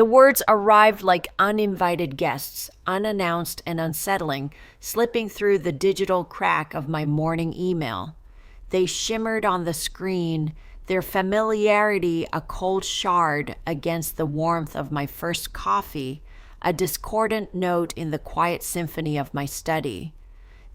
The words arrived like uninvited guests, unannounced and unsettling, slipping through the digital crack of my morning email. They shimmered on the screen, their familiarity a cold shard against the warmth of my first coffee, a discordant note in the quiet symphony of my study.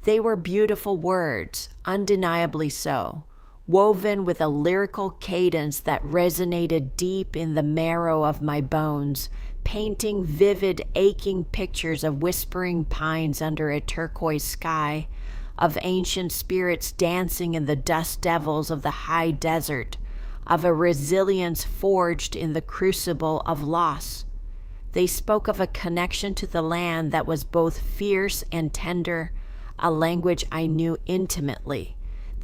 They were beautiful words, undeniably so, woven with a lyrical cadence that resonated deep in the marrow of my bones, painting vivid, aching pictures of whispering pines under a turquoise sky, of ancient spirits dancing in the dust devils of the high desert, of a resilience forged in the crucible of loss. They spoke of a connection to the land that was both fierce and tender, a language I knew intimately.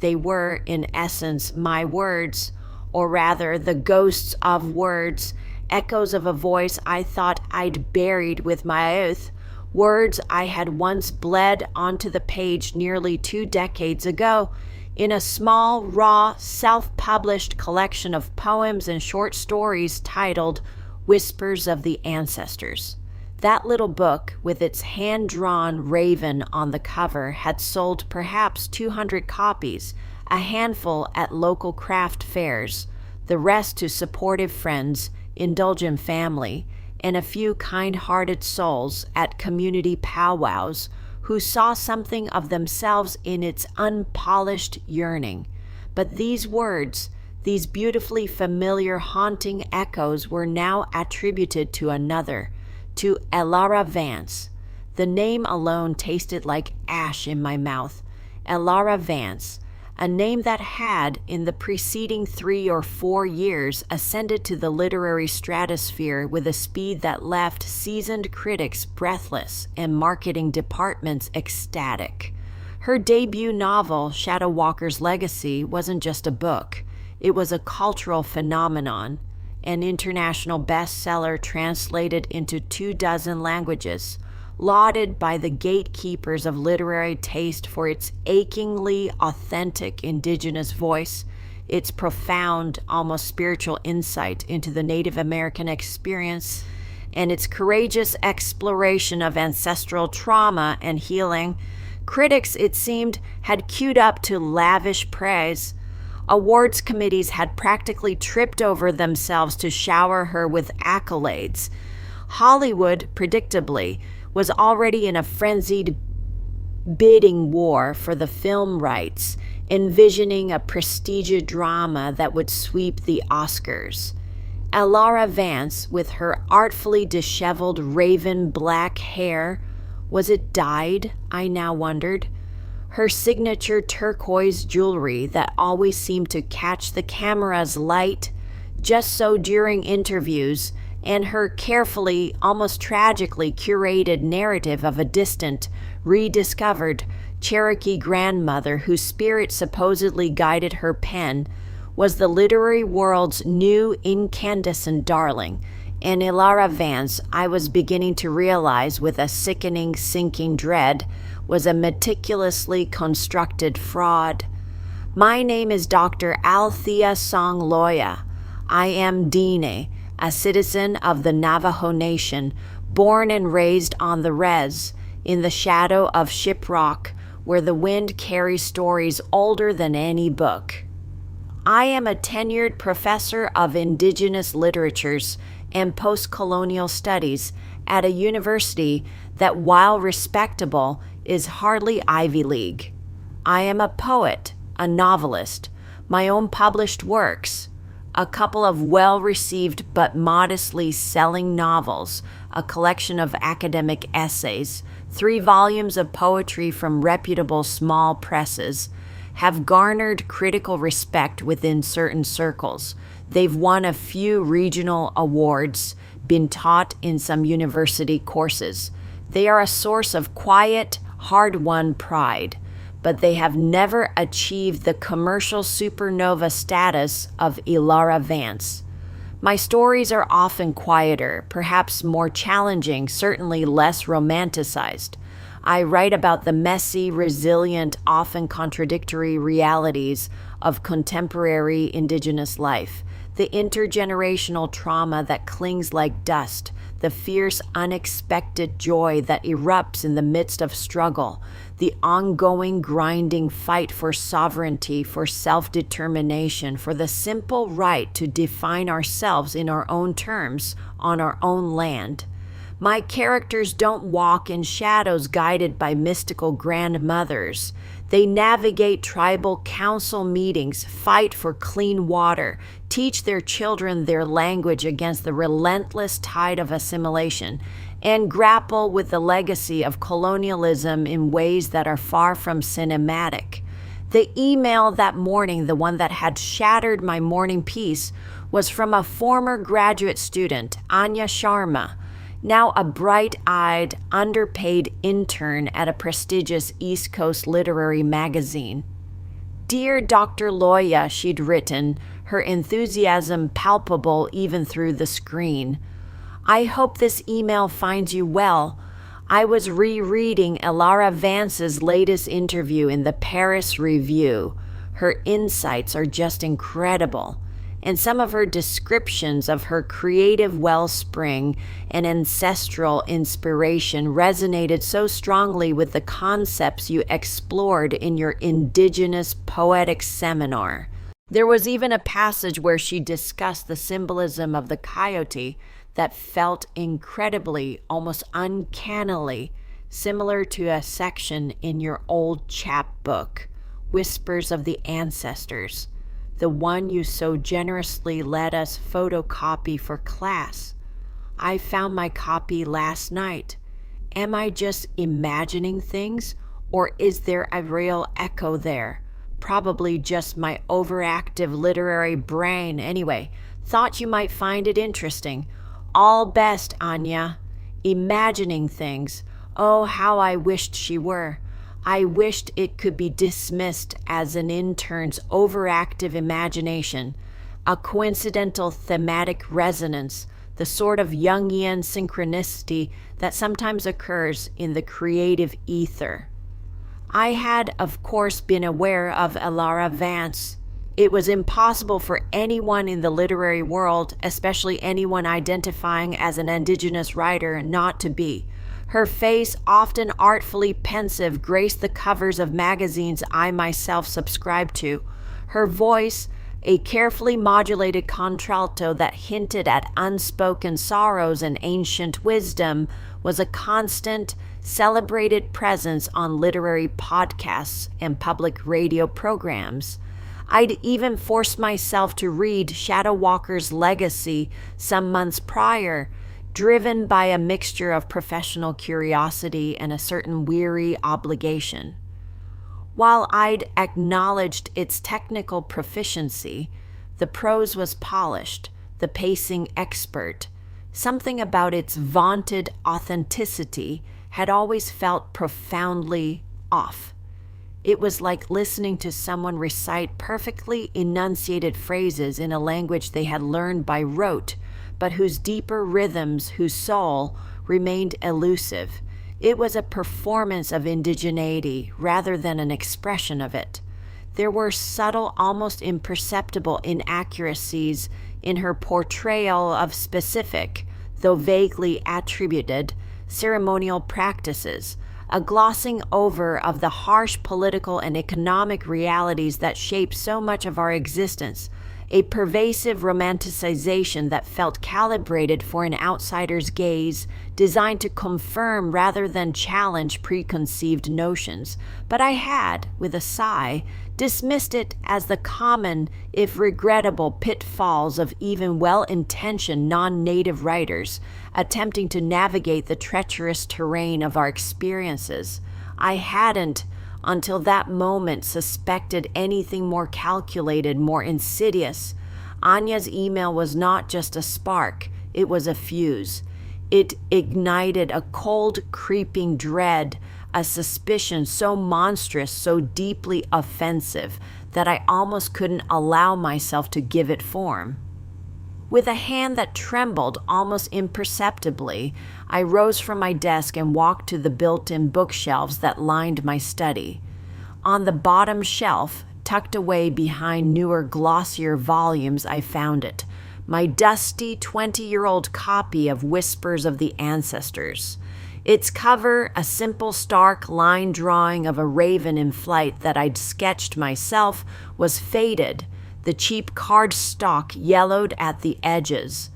They were, in essence, my words, or rather the ghosts of words, echoes of a voice I thought I'd buried with my oath, words I had once bled onto the page nearly 2 decades ago in a small, raw, self-published collection of poems and short stories titled Whispers of the Ancestors. That little book, with its hand-drawn raven on the cover, had sold perhaps 200 copies, a handful at local craft fairs, the rest to supportive friends, indulgent family, and a few kind-hearted souls at community powwows who saw something of themselves in its unpolished yearning. But these words, these beautifully familiar haunting echoes, were now attributed to another, to Elara Vance. The name alone tasted like ash in my mouth. Elara Vance, a name that had, in the preceding 3 or 4 years, ascended to the literary stratosphere with a speed that left seasoned critics breathless and marketing departments ecstatic. Her debut novel, Shadow Walker's Legacy, wasn't just a book. It was a cultural phenomenon, an international bestseller translated into 24 languages, lauded by the gatekeepers of literary taste for its achingly authentic Indigenous voice, its profound, almost spiritual insight into the Native American experience, and its courageous exploration of ancestral trauma and healing. Critics, it seemed, had queued up to lavish praise. Awards committees had practically tripped over themselves to shower her with accolades. Hollywood, predictably, was already in a frenzied bidding war for the film rights, envisioning a prestigious drama that would sweep the Oscars. Elara Vance, with her artfully disheveled raven black hair, was it dyed, I now wondered? Her signature turquoise jewelry that always seemed to catch the camera's light, just so during interviews, and her carefully, almost tragically curated narrative of a distant, rediscovered Cherokee grandmother whose spirit supposedly guided her pen, was the literary world's new incandescent darling. And Elara Vance, I was beginning to realize with a sickening, sinking dread, was a meticulously constructed fraud. My name is Dr. Althea Song Loya. I am Diné, a citizen of the Navajo Nation, born and raised on the res, in the shadow of Shiprock, where the wind carries stories older than any book. I am a tenured professor of Indigenous literatures and post-colonial studies at a university that, while respectable, is hardly Ivy League. I am a poet, a novelist, my own published works, a couple of well-received but modestly selling novels, a collection of academic essays, 3 volumes of poetry from reputable small presses, have garnered critical respect within certain circles. They've won a few regional awards, been taught in some university courses. They are a source of quiet, hard-won pride, but they have never achieved the commercial supernova status of Elara Vance. My stories are often quieter, perhaps more challenging, certainly less romanticized. I write about the messy, resilient, often contradictory realities of contemporary Indigenous life. the intergenerational trauma that clings like dust, the fierce, unexpected joy that erupts in the midst of struggle, the ongoing, grinding fight for sovereignty, for self-determination, for the simple right to define ourselves in our own terms on our own land. My characters don't walk in shadows guided by mystical grandmothers. They navigate tribal council meetings, fight for clean water, teach their children their language against the relentless tide of assimilation, and grapple with the legacy of colonialism in ways that are far from cinematic. The email that morning, the one that had shattered my morning peace, was from a former graduate student, Anya Sharma, now a bright-eyed, underpaid intern at a prestigious East Coast literary magazine. Dear Dr. Loya, she'd written, her enthusiasm palpable even through the screen. I hope this email finds you well. I was rereading Elara Vance's latest interview in the Paris Review. Her insights are just incredible, and some of her descriptions of her creative wellspring and ancestral inspiration resonated so strongly with the concepts you explored in your Indigenous poetic seminar. There was even a passage where she discussed the symbolism of the coyote that felt incredibly, almost uncannily, similar to a section in your old chapbook, Whispers of the Ancestors, the one you so generously let us photocopy for class. I found my copy last night. Am I just imagining things, or is there a real echo there? Probably just my overactive literary brain. Anyway, thought you might find it interesting. All best, Anya. Imagining things. Oh, how I wished she were. I wished it could be dismissed as an intern's overactive imagination, a coincidental thematic resonance, the sort of Jungian synchronicity that sometimes occurs in the creative ether. I had, of course, been aware of Elara Vance. It was impossible for anyone in the literary world, especially anyone identifying as an Indigenous writer, not to be. Her face, often artfully pensive, graced the covers of magazines I myself subscribed to. Her voice, a carefully modulated contralto that hinted at unspoken sorrows and ancient wisdom, was a constant, celebrated presence on literary podcasts and public radio programs. I'd even forced myself to read Shadow Walker's Legacy some months prior, driven by a mixture of professional curiosity and a certain weary obligation. While I'd acknowledged its technical proficiency, the prose was polished, the pacing expert. Something about its vaunted authenticity had always felt profoundly off. It was like listening to someone recite perfectly enunciated phrases in a language they had learned by rote, but whose deeper rhythms, whose soul, remained elusive. It was a performance of indigeneity rather than an expression of it. There were subtle, almost imperceptible inaccuracies in her portrayal of specific, though vaguely attributed, ceremonial practices, a glossing over of the harsh political and economic realities that shape so much of our existence, a pervasive romanticization that felt calibrated for an outsider's gaze, designed to confirm rather than challenge preconceived notions. But I had, with a sigh, dismissed it as the common, if regrettable, pitfalls of even well-intentioned non-native writers attempting to navigate the treacherous terrain of our experiences. I hadn't, until that moment, suspected anything more calculated, more insidious. Anya's email was not just a spark, it was a fuse. It ignited a cold, creeping dread, a suspicion so monstrous, so deeply offensive, that I almost couldn't allow myself to give it form. With a hand that trembled almost imperceptibly, I rose from my desk and walked to the built-in bookshelves that lined my study. On the bottom shelf, tucked away behind newer, glossier volumes, I found it. My dusty 20-year-old copy of Whispers of the Ancestors. Its cover, a simple, stark line drawing of a raven in flight that I'd sketched myself, was faded, the cheap cardstock yellowed at the edges.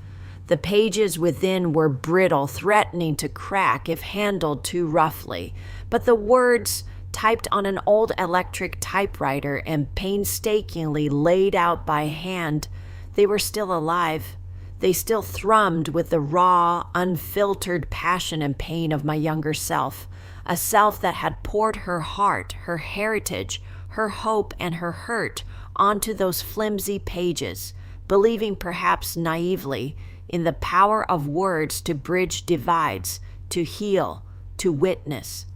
The pages within were brittle, threatening to crack if handled too roughly, but the words, typed on an old electric typewriter and painstakingly laid out by hand, they were still alive. They still thrummed with the raw, unfiltered passion and pain of my younger self, a self that had poured her heart, her heritage, her hope, and her hurt onto those flimsy pages, believing perhaps naively in the power of words to bridge divides, to heal, to witness.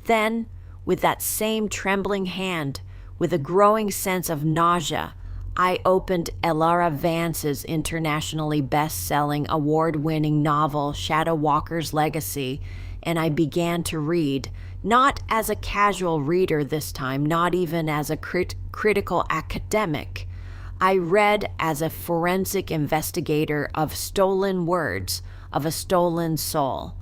Then, with that same trembling hand, with a growing sense of nausea, I opened Elara Vance's internationally best-selling, award-winning novel, Shadow Walker's Legacy, and I began to read, not as a casual reader this time, not even as a critical academic. I read as a forensic investigator of stolen words, of a stolen soul.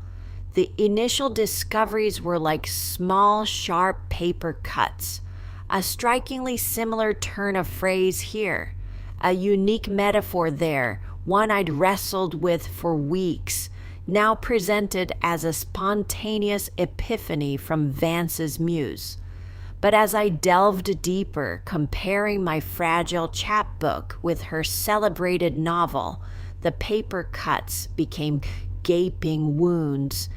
The initial discoveries were like small, sharp paper cuts. A strikingly similar turn of phrase here, a unique metaphor there, one I'd wrestled with for weeks, now presented as a spontaneous epiphany from Vance's muse. But as I delved deeper, comparing my fragile chapbook with her celebrated novel, the paper cuts became gaping wounds.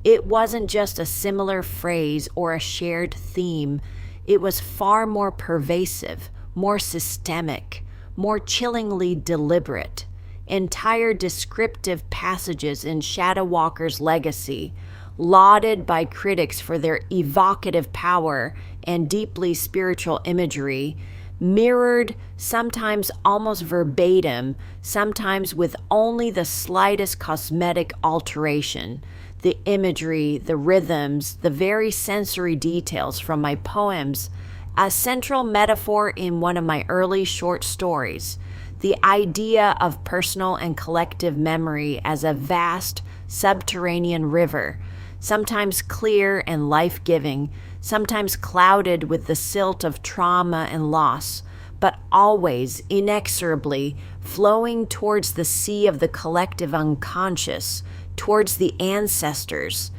It wasn't just a similar phrase or a shared theme. It was far more pervasive, more systemic, more chillingly deliberate. Entire descriptive passages in Shadow Walker's Legacy, lauded by critics for their evocative power and deeply spiritual imagery, mirrored, sometimes almost verbatim, sometimes with only the slightest cosmetic alteration, the imagery, the rhythms, the very sensory details from my poems, a central metaphor in one of my early short stories, the idea of personal and collective memory as a vast subterranean river, sometimes clear and life-giving, sometimes clouded with the silt of trauma and loss, but always, inexorably, flowing towards the sea of the collective unconscious, towards the ancestors.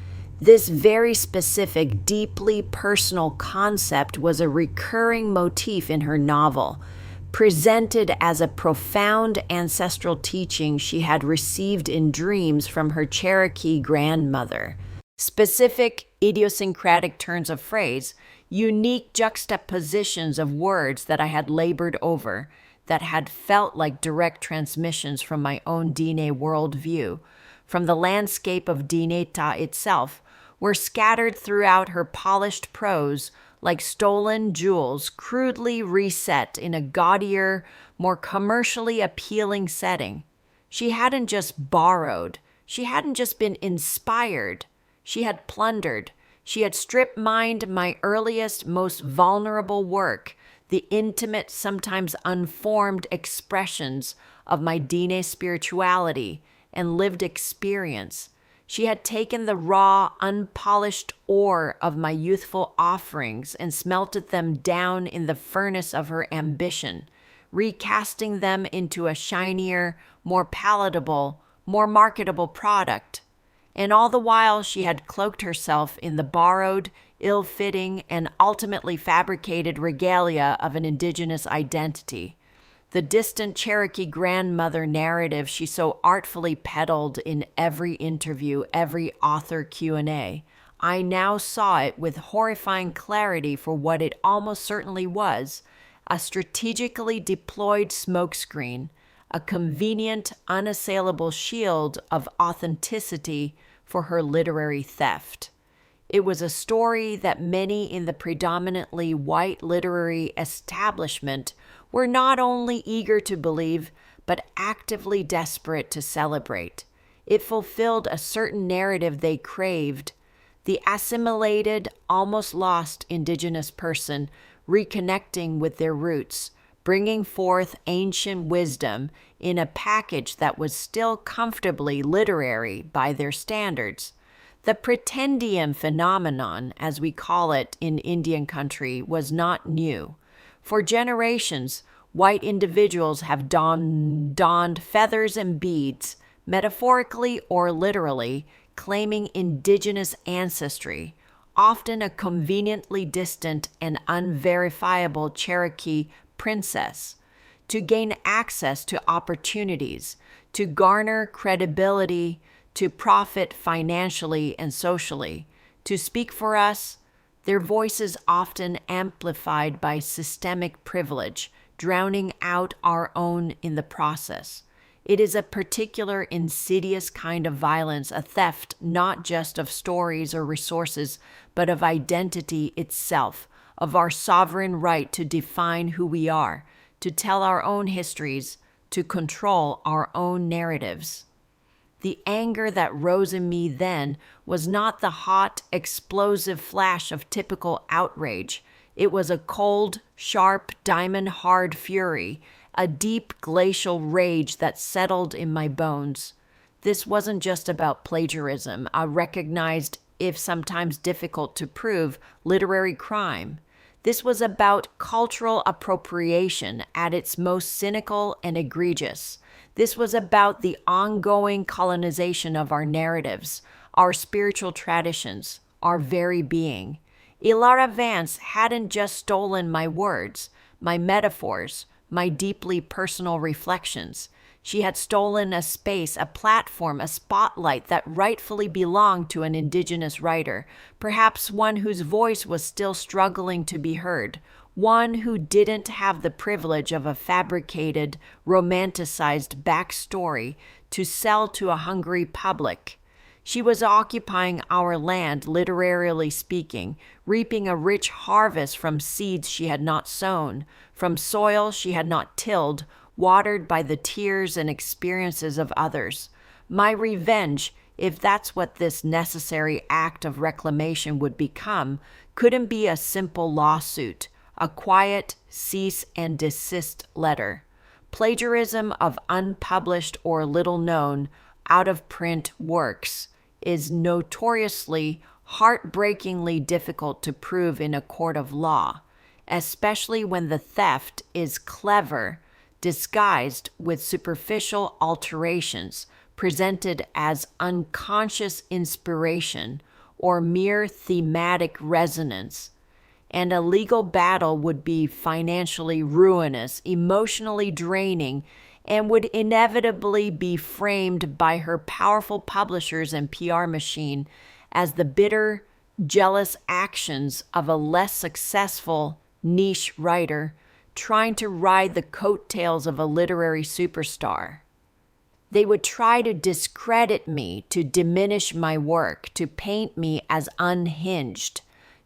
This very specific, deeply personal concept was a recurring motif in her novel, presented as a profound ancestral teaching she had received in dreams from her Cherokee grandmother. Specific, idiosyncratic turns of phrase, unique juxtapositions of words that I had labored over, that had felt like direct transmissions from my own Diné worldview, from the landscape of Diné itself, were scattered throughout her polished prose like stolen jewels crudely reset in a gaudier, more commercially appealing setting. She hadn't just borrowed. She hadn't just been inspired. She had plundered. She had strip-mined my earliest, most vulnerable work, the intimate, sometimes unformed expressions of my Diné spirituality and lived experience. She had taken the raw, unpolished ore of my youthful offerings and smelted them down in the furnace of her ambition, recasting them into a shinier, more palatable, more marketable product. And all the while she had cloaked herself in the borrowed, ill-fitting, and ultimately fabricated regalia of an indigenous identity. The distant Cherokee grandmother narrative she so artfully peddled in every interview, every author Q&A. I now saw it with horrifying clarity for what it almost certainly was, a strategically deployed smokescreen, a convenient, unassailable shield of authenticity for her literary theft. It was a story that many in the predominantly white literary establishment were not only eager to believe, but actively desperate to celebrate. It fulfilled a certain narrative they craved. The assimilated, almost lost Indigenous person reconnecting with their roots, bringing forth ancient wisdom in a package that was still comfortably literary by their standards. The pretendium phenomenon, as we call it in Indian country, was not new. For generations, white individuals have donned feathers and beads, metaphorically or literally, claiming indigenous ancestry, often a conveniently distant and unverifiable Cherokee princess, to gain access to opportunities, to garner credibility, to profit financially and socially, to speak for us, their voices often amplified by systemic privilege, drowning out our own in the process. It is a particular insidious kind of violence, a theft not just of stories or resources, but of identity itself, of our sovereign right to define who we are, to tell our own histories, to control our own narratives. The anger that rose in me then was not the hot, explosive flash of typical outrage. It was a cold, sharp, diamond-hard fury, a deep glacial rage that settled in my bones. This wasn't just about plagiarism, a recognized, if sometimes difficult to prove, literary crime. This was about cultural appropriation at its most cynical and egregious. This was about the ongoing colonization of our narratives, our spiritual traditions, our very being. Ilara Vance hadn't just stolen my words, my metaphors, my deeply personal reflections. She had stolen a space, a platform, a spotlight that rightfully belonged to an Indigenous writer, perhaps one whose voice was still struggling to be heard, one who didn't have the privilege of a fabricated, romanticized backstory to sell to a hungry public. She was occupying our land, literarily speaking, reaping a rich harvest from seeds she had not sown, from soil she had not tilled, watered by the tears and experiences of others. My revenge, if that's what this necessary act of reclamation would become, couldn't be a simple lawsuit, a quiet cease and desist letter. Plagiarism of unpublished or little-known, out-of-print works is notoriously, heartbreakingly difficult to prove in a court of law, especially when the theft is clever, disguised with superficial alterations, presented as unconscious inspiration or mere thematic resonance. And a legal battle would be financially ruinous, emotionally draining, and would inevitably be framed by her powerful publishers and PR machine as the bitter, jealous actions of a less successful niche writer trying to ride the coattails of a literary superstar. They would try to discredit me, to diminish my work, to paint me as unhinged.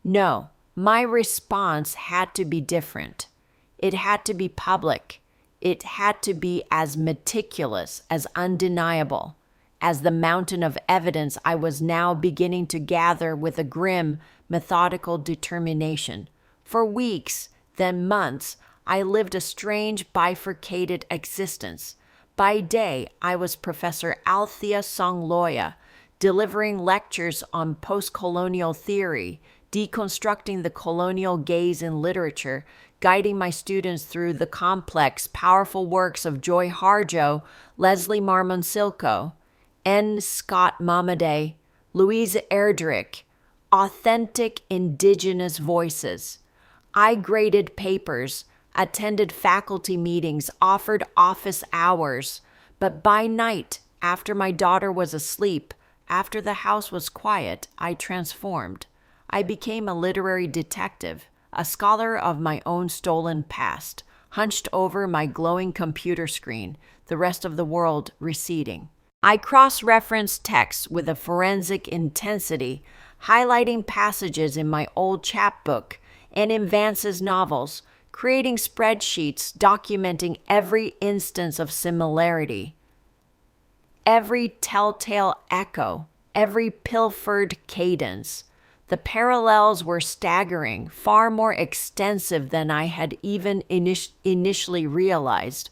No, my response had to be different. It had to be public. It had to be as meticulous, as undeniable, as the mountain of evidence I was now beginning to gather with a grim, methodical determination. For weeks, then months, I lived a strange bifurcated existence. By day, I was Professor Althea Song Loya, delivering lectures on post-colonial theory, deconstructing the colonial gaze in literature, guiding my students through the complex, powerful works of Joy Harjo, Leslie Marmon Silko, N. Scott Momaday, Louise Erdrich, authentic Indigenous voices. I graded papers, attended faculty meetings, offered office hours, but by night, after my daughter was asleep, after the house was quiet, I transformed. I became a literary detective, a scholar of my own stolen past, hunched over my glowing computer screen, the rest of the world receding. I cross-referenced texts with a forensic intensity, highlighting passages in my old chapbook and in Vance's novels, creating spreadsheets documenting every instance of similarity, every telltale echo, every pilfered cadence. The parallels were staggering, far more extensive than I had even initially realized.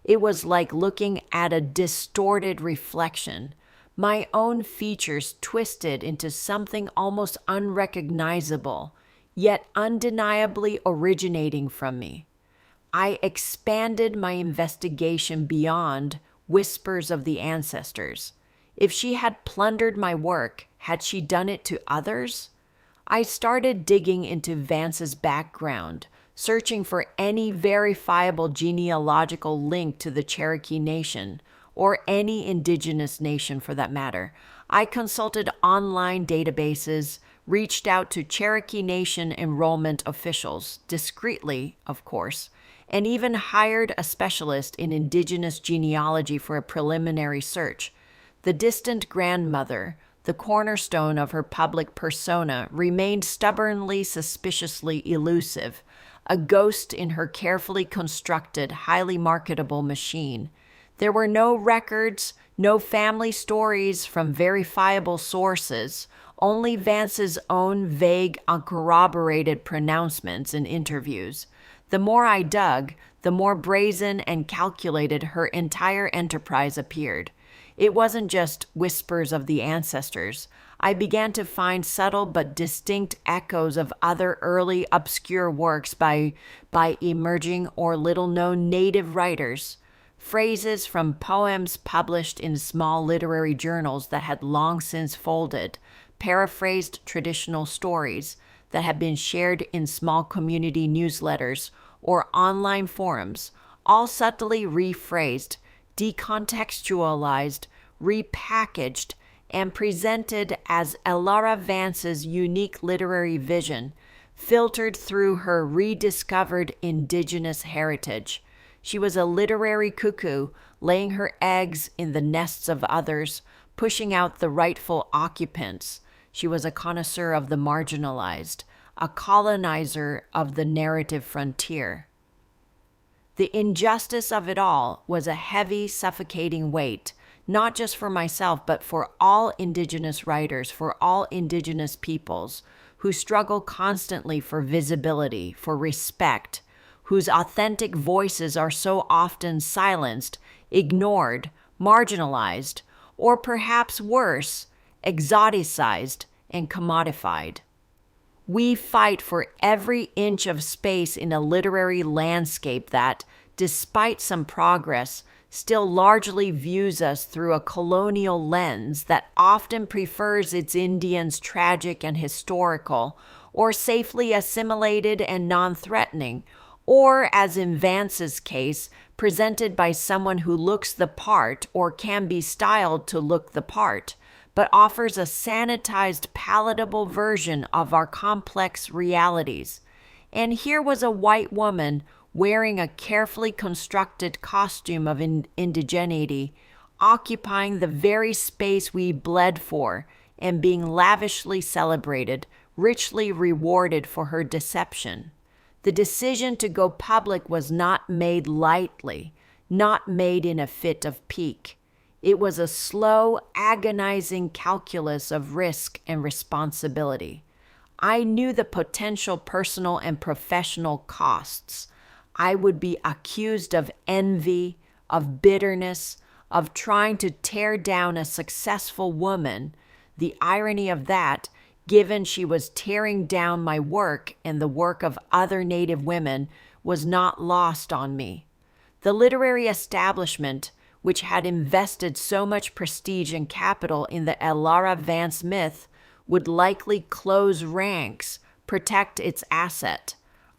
It was like looking at a distorted reflection, my own features twisted into something almost unrecognizable, yet undeniably originating from me. I expanded my investigation beyond whispers of the ancestors. If she had plundered my work, had she done it to others? I started digging into Vance's background, searching for any verifiable genealogical link to the Cherokee Nation, or any indigenous nation for that matter. I consulted online databases, reached out to Cherokee Nation enrollment officials, discreetly, of course, and even hired a specialist in indigenous genealogy for a preliminary search. The distant grandmother, the cornerstone of her public persona, remained stubbornly, suspiciously elusive, a ghost in her carefully constructed, highly marketable machine. There were no records, no family stories from verifiable sources, only Vance's own vague, uncorroborated pronouncements in interviews. The more I dug, the more brazen and calculated her entire enterprise appeared. It wasn't just whispers of the ancestors. I began to find subtle but distinct echoes of other early obscure works by emerging or little-known native writers, phrases from poems published in small literary journals that had long since folded, paraphrased traditional stories that had been shared in small community newsletters or online forums, all subtly rephrased, decontextualized, repackaged, and presented as Elara Vance's unique literary vision, filtered through her rediscovered indigenous heritage. She was a literary cuckoo, laying her eggs in the nests of others, pushing out the rightful occupants. She was a connoisseur of the marginalized, a colonizer of the narrative frontier. The injustice of it all was a heavy, suffocating weight, not just for myself, but for all Indigenous writers, for all Indigenous peoples who struggle constantly for visibility, for respect, whose authentic voices are so often silenced, ignored, marginalized, or perhaps worse, exoticized and commodified. We fight for every inch of space in a literary landscape that, despite some progress, still largely views us through a colonial lens that often prefers its Indians tragic and historical, or safely assimilated and non-threatening, or, as in Vance's case, presented by someone who looks the part or can be styled to look the part, but offers a sanitized, palatable version of our complex realities. And here was a white woman wearing a carefully constructed costume of indigeneity, occupying the very space we bled for, and being lavishly celebrated, richly rewarded for her deception. The decision to go public was not made lightly, not made in a fit of pique. It was a slow, agonizing calculus of risk and responsibility. I knew the potential personal and professional costs. I would be accused of envy, of bitterness, of trying to tear down a successful woman. The irony of that, given she was tearing down my work and the work of other Native women, was not lost on me. The literary establishment, which had invested so much prestige and capital in the Elara Vance myth, would likely close ranks, protect its asset.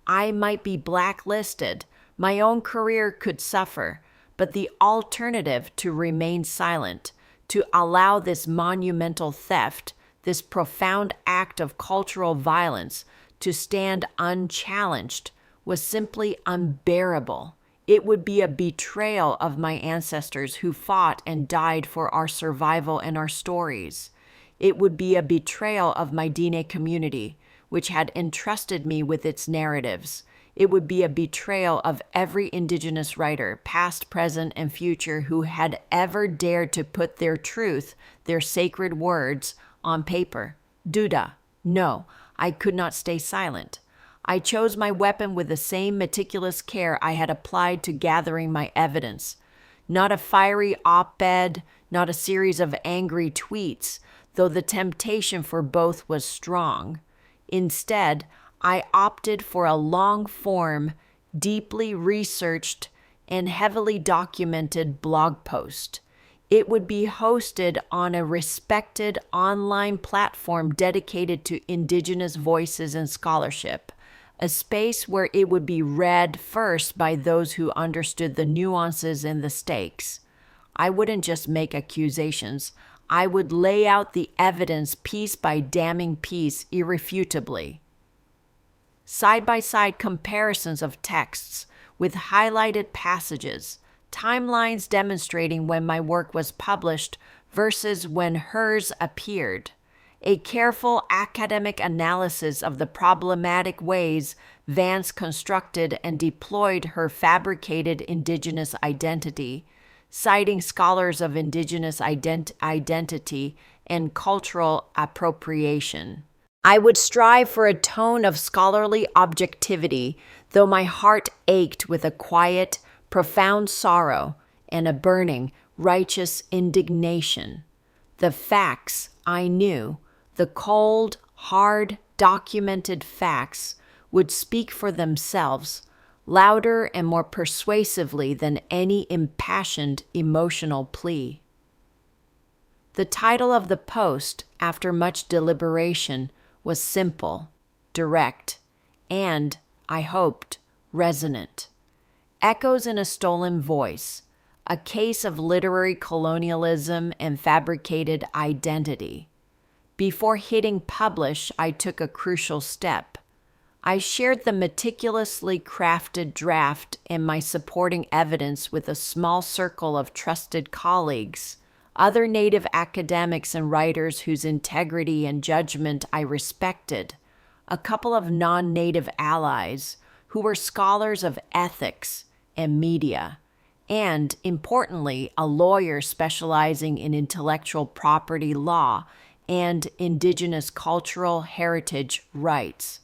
I might be blacklisted, my own career could suffer, but the alternative to remain silent, to allow this monumental theft, this profound act of cultural violence, to stand unchallenged, was simply unbearable. It would be a betrayal of my ancestors who fought and died for our survival and our stories. It would be a betrayal of my Diné community, which had entrusted me with its narratives. It would be a betrayal of every Indigenous writer, past, present, and future, who had ever dared to put their truth, their sacred words, on paper. Duda. No, I could not stay silent. I chose my weapon with the same meticulous care I had applied to gathering my evidence. Not a fiery op-ed, not a series of angry tweets, though the temptation for both was strong. Instead, I opted for a long-form, deeply researched, and heavily documented blog post. It would be hosted on a respected online platform dedicated to Indigenous voices and scholarship, a space where it would be read first by those who understood the nuances and the stakes. I wouldn't just make accusations. I would lay out the evidence piece by damning piece irrefutably. Side-by-side comparisons of texts with highlighted passages, timelines demonstrating when my work was published versus when hers appeared, a careful academic analysis of the problematic ways Vance constructed and deployed her fabricated Indigenous identity, citing scholars of Indigenous identity and cultural appropriation. I would strive for a tone of scholarly objectivity, though my heart ached with a quiet, profound sorrow and a burning, righteous indignation. The facts I knew, the cold, hard, documented facts, would speak for themselves, louder and more persuasively than any impassioned emotional plea. The title of the post, after much deliberation, was simple, direct, and, I hoped, resonant. Echoes in a Stolen Voice, a case of literary colonialism and fabricated identity. Before hitting publish, I took a crucial step. I shared the meticulously crafted draft and my supporting evidence with a small circle of trusted colleagues, other Native academics and writers whose integrity and judgment I respected, a couple of non-Native allies who were scholars of ethics and media, and, importantly, a lawyer specializing in intellectual property law and Indigenous cultural heritage rights.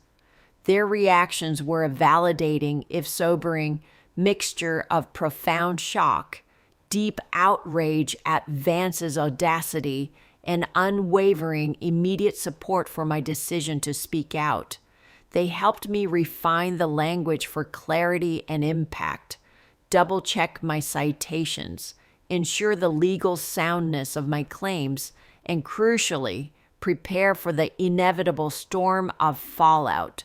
Their reactions were a validating, if sobering, mixture of profound shock, deep outrage at Vance's audacity, and unwavering, immediate support for my decision to speak out. They helped me refine the language for clarity and impact, double-check my citations, ensure the legal soundness of my claims, and crucially, prepare for the inevitable storm of fallout.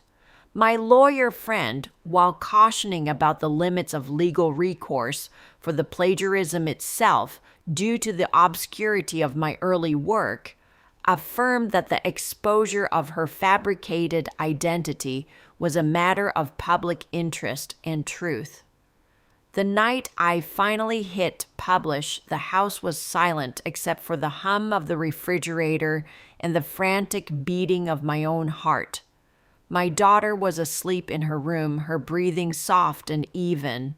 My lawyer friend, while cautioning about the limits of legal recourse for the plagiarism itself due to the obscurity of my early work, affirmed that the exposure of her fabricated identity was a matter of public interest and truth. The night I finally hit publish, the house was silent except for the hum of the refrigerator and the frantic beating of my own heart. My daughter was asleep in her room, her breathing soft and even.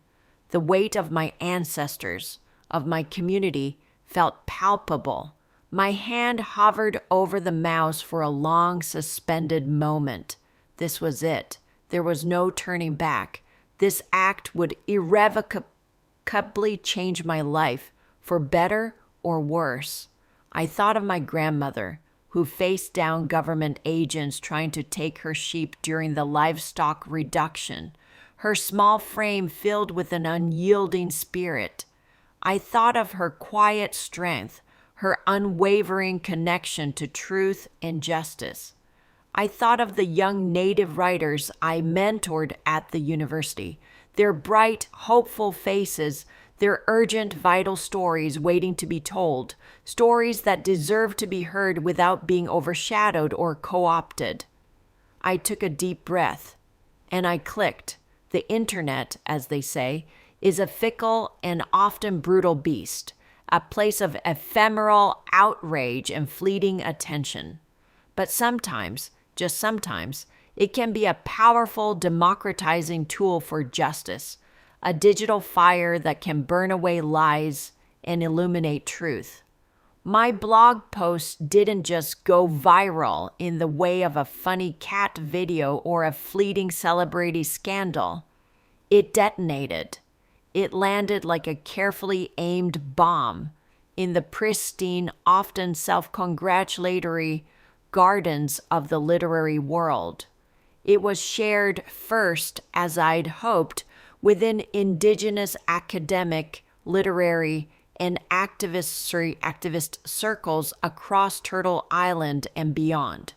The weight of my ancestors, of my community, felt palpable. My hand hovered over the mouse for a long, suspended moment. This was it. There was no turning back. This act would irrevocably change my life, for better or worse. I thought of my grandmother, who faced down government agents trying to take her sheep during the livestock reduction, her small frame filled with an unyielding spirit. I thought of her quiet strength, her unwavering connection to truth and justice. I thought of the young Native writers I mentored at the university, their bright, hopeful faces, their urgent, vital stories waiting to be told, stories that deserve to be heard without being overshadowed or co-opted. I took a deep breath, and I clicked. The internet, as they say, is a fickle and often brutal beast, a place of ephemeral outrage and fleeting attention. But sometimes, just sometimes, it can be a powerful, democratizing tool for justice, a digital fire that can burn away lies and illuminate truth. My blog post didn't just go viral in the way of a funny cat video or a fleeting celebrity scandal. It detonated. It landed like a carefully aimed bomb in the pristine, often self-congratulatory gardens of the literary world. It was shared first, as I'd hoped, within Indigenous academic, literary, and activist circles across Turtle Island and beyond.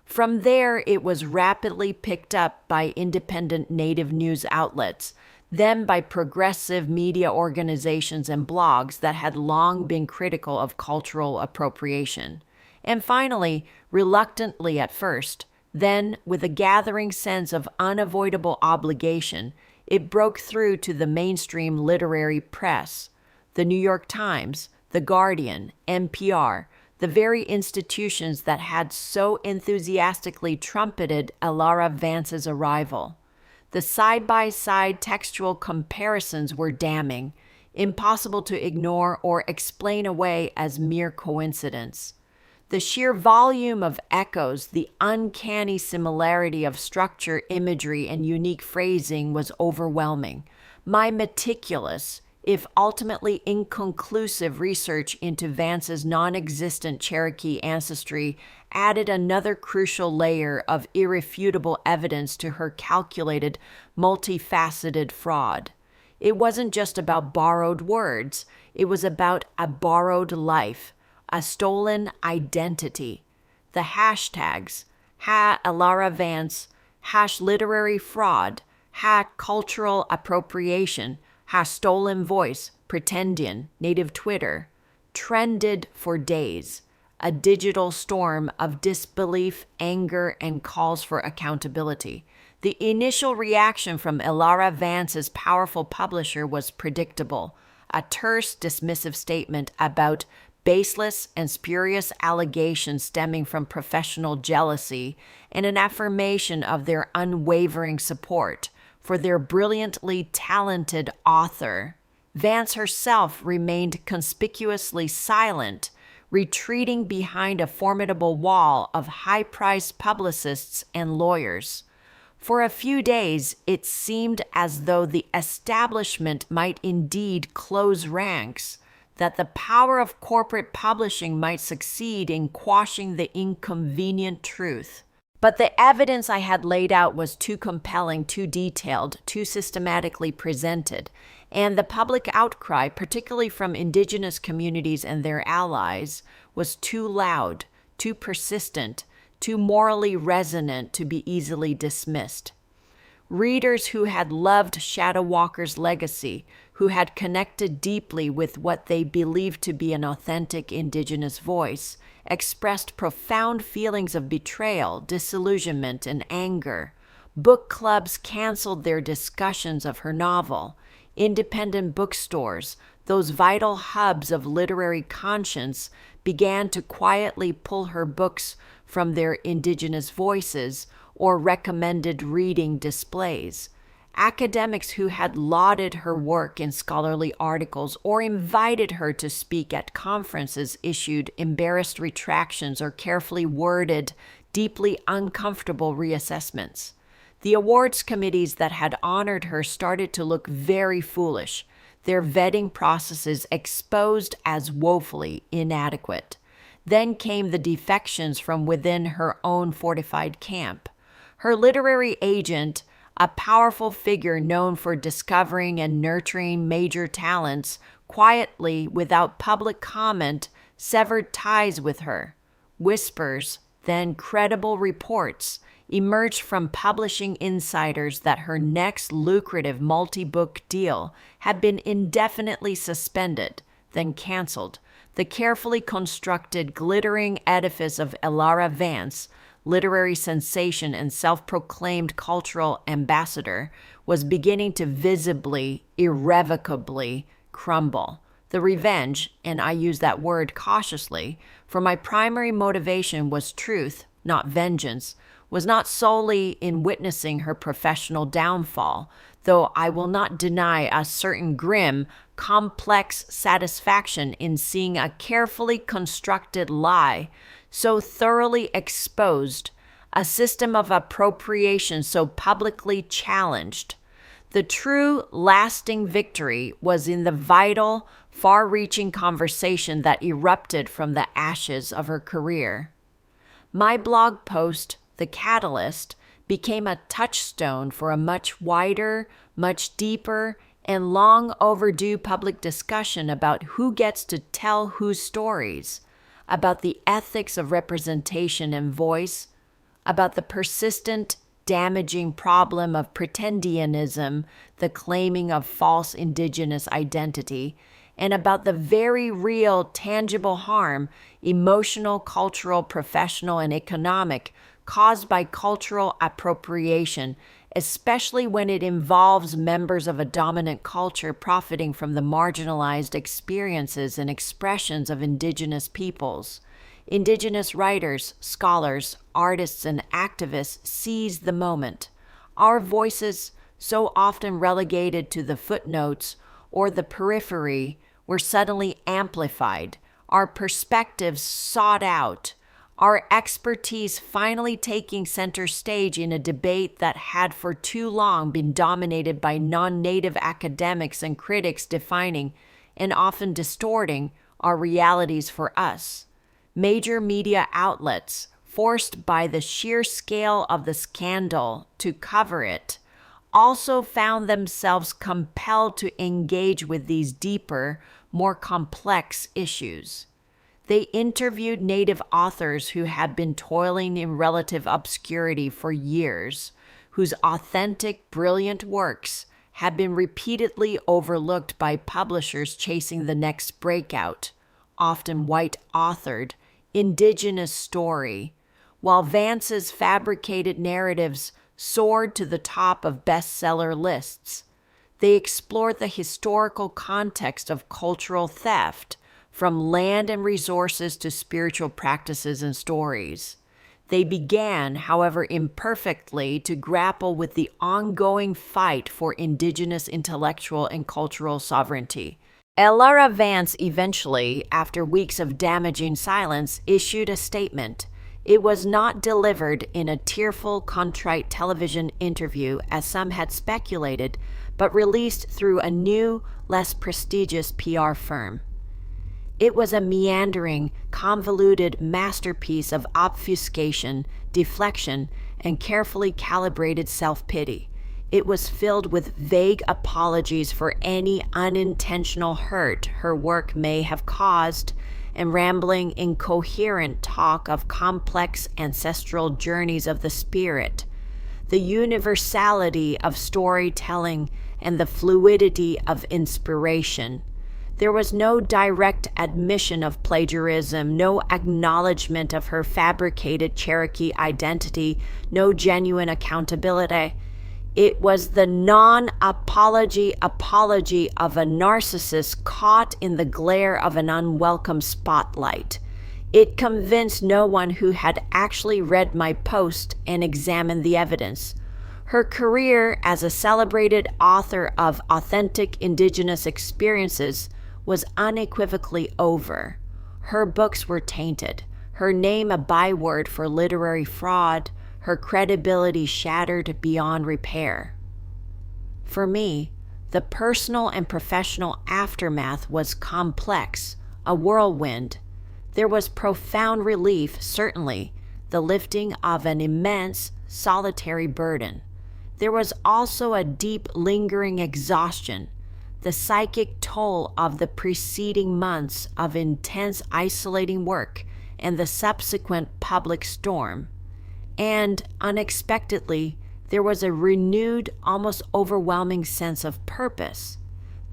From there, it was rapidly picked up by independent Native news outlets, then by progressive media organizations and blogs that had long been critical of cultural appropriation. And finally, reluctantly at first, then with a gathering sense of unavoidable obligation, it broke through to the mainstream literary press. The New York Times, The Guardian, NPR, the very institutions that had so enthusiastically trumpeted Elara Vance's arrival. The side-by-side textual comparisons were damning, impossible to ignore or explain away as mere coincidence. The sheer volume of echoes, the uncanny similarity of structure, imagery, and unique phrasing was overwhelming. My meticulous, if ultimately inconclusive research into Vance's non-existent Cherokee ancestry added another crucial layer of irrefutable evidence to her calculated, multifaceted fraud. It wasn't just about borrowed words. It was about a borrowed life, a stolen identity. The hashtags, #ElaraVance, #literary fraud, #cultural appropriation, #stolen voice, Pretendian, Native Twitter, trended for days, a digital storm of disbelief, anger, and calls for accountability. The initial reaction from Elara Vance's powerful publisher was predictable, a terse, dismissive statement about baseless and spurious allegations stemming from professional jealousy and an affirmation of their unwavering support for their brilliantly talented author. Vance herself remained conspicuously silent, retreating behind a formidable wall of high-priced publicists and lawyers. For a few days, it seemed as though the establishment might indeed close ranks, that the power of corporate publishing might succeed in quashing the inconvenient truth. But the evidence I had laid out was too compelling, too detailed, too systematically presented, and the public outcry, particularly from Indigenous communities and their allies, was too loud, too persistent, too morally resonant to be easily dismissed. Readers who had loved Shadow Walker's legacy, who had connected deeply with what they believed to be an authentic Indigenous voice, expressed profound feelings of betrayal, disillusionment, and anger. Book clubs canceled their discussions of her novel. Independent bookstores, those vital hubs of literary conscience, began to quietly pull her books from their Indigenous voices or recommended reading displays. Academics who had lauded her work in scholarly articles or invited her to speak at conferences issued embarrassed retractions or carefully worded, deeply uncomfortable reassessments. The awards committees that had honored her started to look very foolish, their vetting processes exposed as woefully inadequate. Then came the defections from within her own fortified camp. Her literary agent, a powerful figure known for discovering and nurturing major talents, quietly, without public comment, severed ties with her. Whispers, then credible reports, emerged from publishing insiders that her next lucrative multi-book deal had been indefinitely suspended, then canceled. The carefully constructed, glittering edifice of Elara Vance, literary sensation and self-proclaimed cultural ambassador, was beginning to visibly, irrevocably crumble. The revenge, and I use that word cautiously, for my primary motivation was truth, not vengeance, was not solely in witnessing her professional downfall, though I will not deny a certain grim, complex satisfaction in seeing a carefully constructed lie so thoroughly exposed, a system of appropriation so publicly challenged. The true, lasting victory was in the vital, far-reaching conversation that erupted from the ashes of her career. My blog post, The Catalyst, became a touchstone for a much wider, much deeper, and long overdue public discussion about who gets to tell whose stories, about the ethics of representation and voice, about the persistent, damaging problem of pretendianism, the claiming of false Indigenous identity, and about the very real, tangible harm, emotional, cultural, professional, and economic, caused by cultural appropriation, especially when it involves members of a dominant culture profiting from the marginalized experiences and expressions of Indigenous peoples. Indigenous writers, scholars, artists, and activists seized the moment. Our voices, so often relegated to the footnotes or the periphery, were suddenly amplified, our perspectives sought out, our expertise finally taking center stage in a debate that had for too long been dominated by non-native academics and critics defining and often distorting our realities for us. Major media outlets, forced by the sheer scale of the scandal to cover it, also found themselves compelled to engage with these deeper, more complex issues. They interviewed Native authors who had been toiling in relative obscurity for years, whose authentic, brilliant works had been repeatedly overlooked by publishers chasing the next breakout, often white-authored, Indigenous story, while Vance's fabricated narratives soared to the top of bestseller lists. They explored the historical context of cultural theft, from land and resources to spiritual practices and stories. They began, however imperfectly, to grapple with the ongoing fight for Indigenous intellectual and cultural sovereignty. Elara Vance eventually, after weeks of damaging silence, issued a statement. It was not delivered in a tearful, contrite television interview, as some had speculated, but released through a new, less prestigious PR firm. It was a meandering, convoluted masterpiece of obfuscation, deflection, and carefully calibrated self-pity. It was filled with vague apologies for any unintentional hurt her work may have caused, and rambling, incoherent talk of complex ancestral journeys of the spirit, the universality of storytelling, and the fluidity of inspiration. There was no direct admission of plagiarism, no acknowledgement of her fabricated Cherokee identity, no genuine accountability. It was the non-apology apology of a narcissist caught in the glare of an unwelcome spotlight. It convinced no one who had actually read my post and examined the evidence. Her career as a celebrated author of authentic Indigenous experiences was unequivocally over. Her books were tainted, her name a byword for literary fraud, her credibility shattered beyond repair. For me, the personal and professional aftermath was complex, a whirlwind. There was profound relief, certainly, the lifting of an immense, solitary burden. There was also a deep, lingering exhaustion, the psychic toll of the preceding months of intense, isolating work and the subsequent public storm. And, unexpectedly, there was a renewed, almost overwhelming sense of purpose.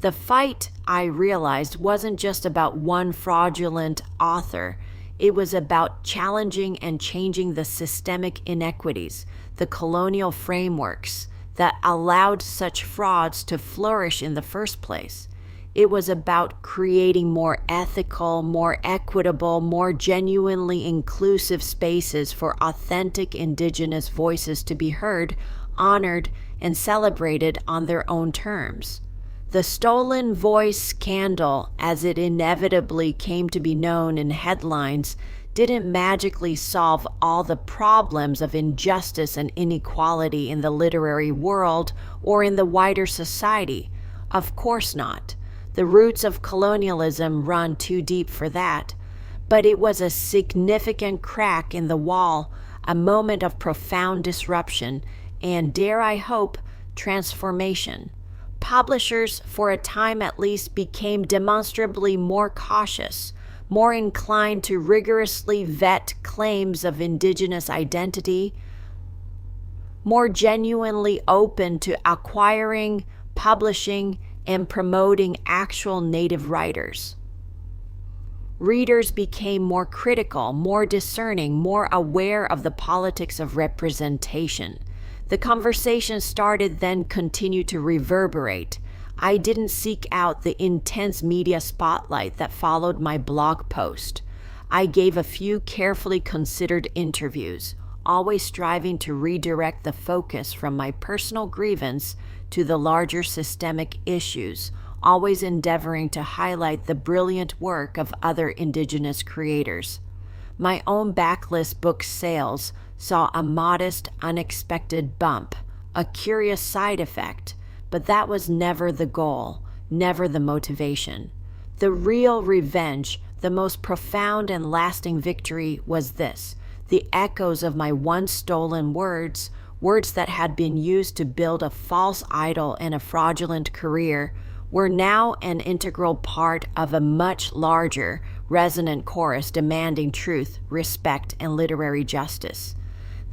The fight, I realized, wasn't just about one fraudulent author. It was about challenging and changing the systemic inequities, the colonial frameworks that allowed such frauds to flourish in the first place. It was about creating more ethical, more equitable, more genuinely inclusive spaces for authentic Indigenous voices to be heard, honored, and celebrated on their own terms. The stolen voice scandal, as it inevitably came to be known in headlines, didn't magically solve all the problems of injustice and inequality in the literary world or in the wider society. Of course not. The roots of colonialism run too deep for that. But it was a significant crack in the wall, a moment of profound disruption, and, dare I hope, transformation. Publishers, for a time at least, became demonstrably more cautious, more inclined to rigorously vet claims of Indigenous identity, more genuinely open to acquiring, publishing, and promoting actual Native writers. Readers became more critical, more discerning, more aware of the politics of representation. The conversation started, then continued to reverberate. I didn't seek out the intense media spotlight that followed my blog post. I gave a few carefully considered interviews, always striving to redirect the focus from my personal grievance to the larger systemic issues, always endeavoring to highlight the brilliant work of other Indigenous creators. My own backlist book sales saw a modest, unexpected bump, a curious side effect, but that was never the goal, never the motivation. The real revenge, the most profound and lasting victory was this: the echoes of my once stolen words, words that had been used to build a false idol and a fraudulent career, were now an integral part of a much larger, resonant chorus demanding truth, respect, and literary justice.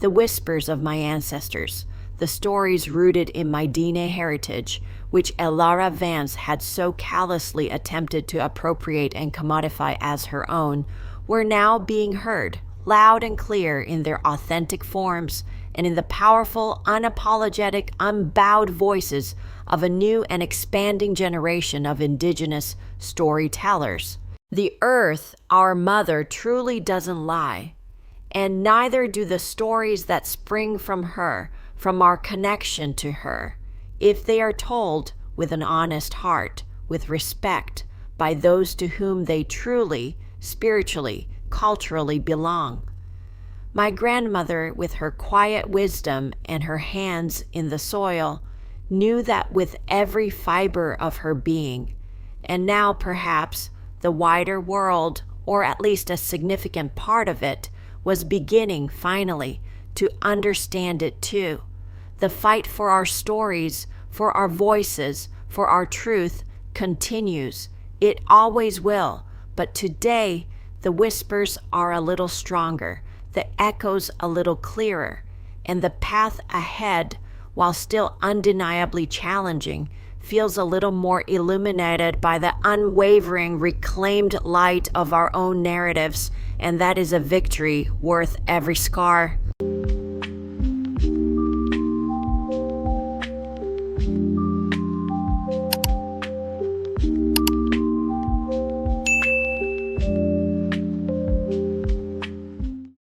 The whispers of my ancestors, the stories rooted in my Diné heritage, which Elara Vance had so callously attempted to appropriate and commodify as her own, were now being heard, loud and clear in their authentic forms and in the powerful, unapologetic, unbowed voices of a new and expanding generation of Indigenous storytellers. The earth, our mother, truly doesn't lie, and neither do the stories that spring from her, from our connection to her, if they are told with an honest heart, with respect, by those to whom they truly, spiritually, culturally belong. My grandmother, with her quiet wisdom and her hands in the soil, knew that with every fiber of her being, and now perhaps the wider world, or at least a significant part of it, was beginning, finally, to understand it too. The fight for our stories, for our voices, for our truth continues. It always will, but today the whispers are a little stronger, the echoes a little clearer, and the path ahead, while still undeniably challenging, feels a little more illuminated by the unwavering, reclaimed light of our own narratives, and that is a victory worth every scar,